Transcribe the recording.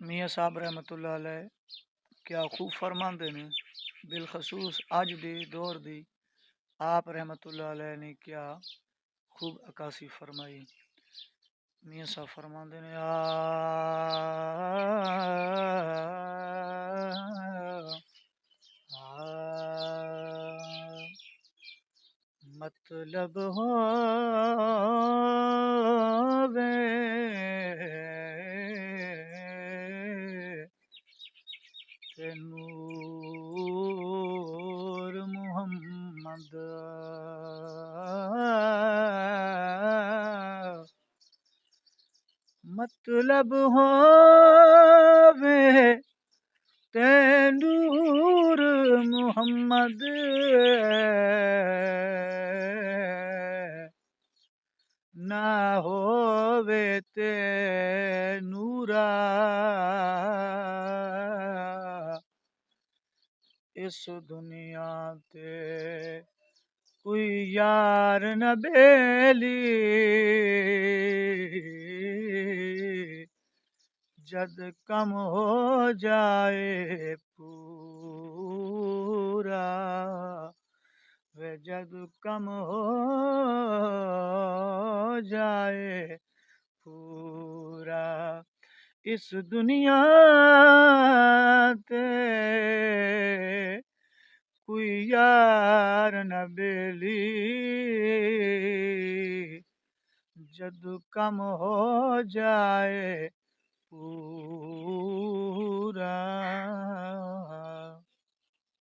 मियाँ साहब रहमतुल्लाह अलैह क्या खूब फरमाते ने, बिलखसूस अज दे दौर दी आप रहमतुल्लाह अलैह ने क्या खूब अक्कासी फरमाई। मियाँ साहब फरमाते ने मतलब हो वे ते नूर मुहम्मद, मतलब हो वे ते नूर मुहम्मद, ना होवे ते नूरा इस दुनिया ते कोई यार न बेली, जद कम हो जाए पूरा, वे जद कम हो जाए पूरा, इस दुनिया ते कोई यार न बेली, जद कम हो जाए पूरा।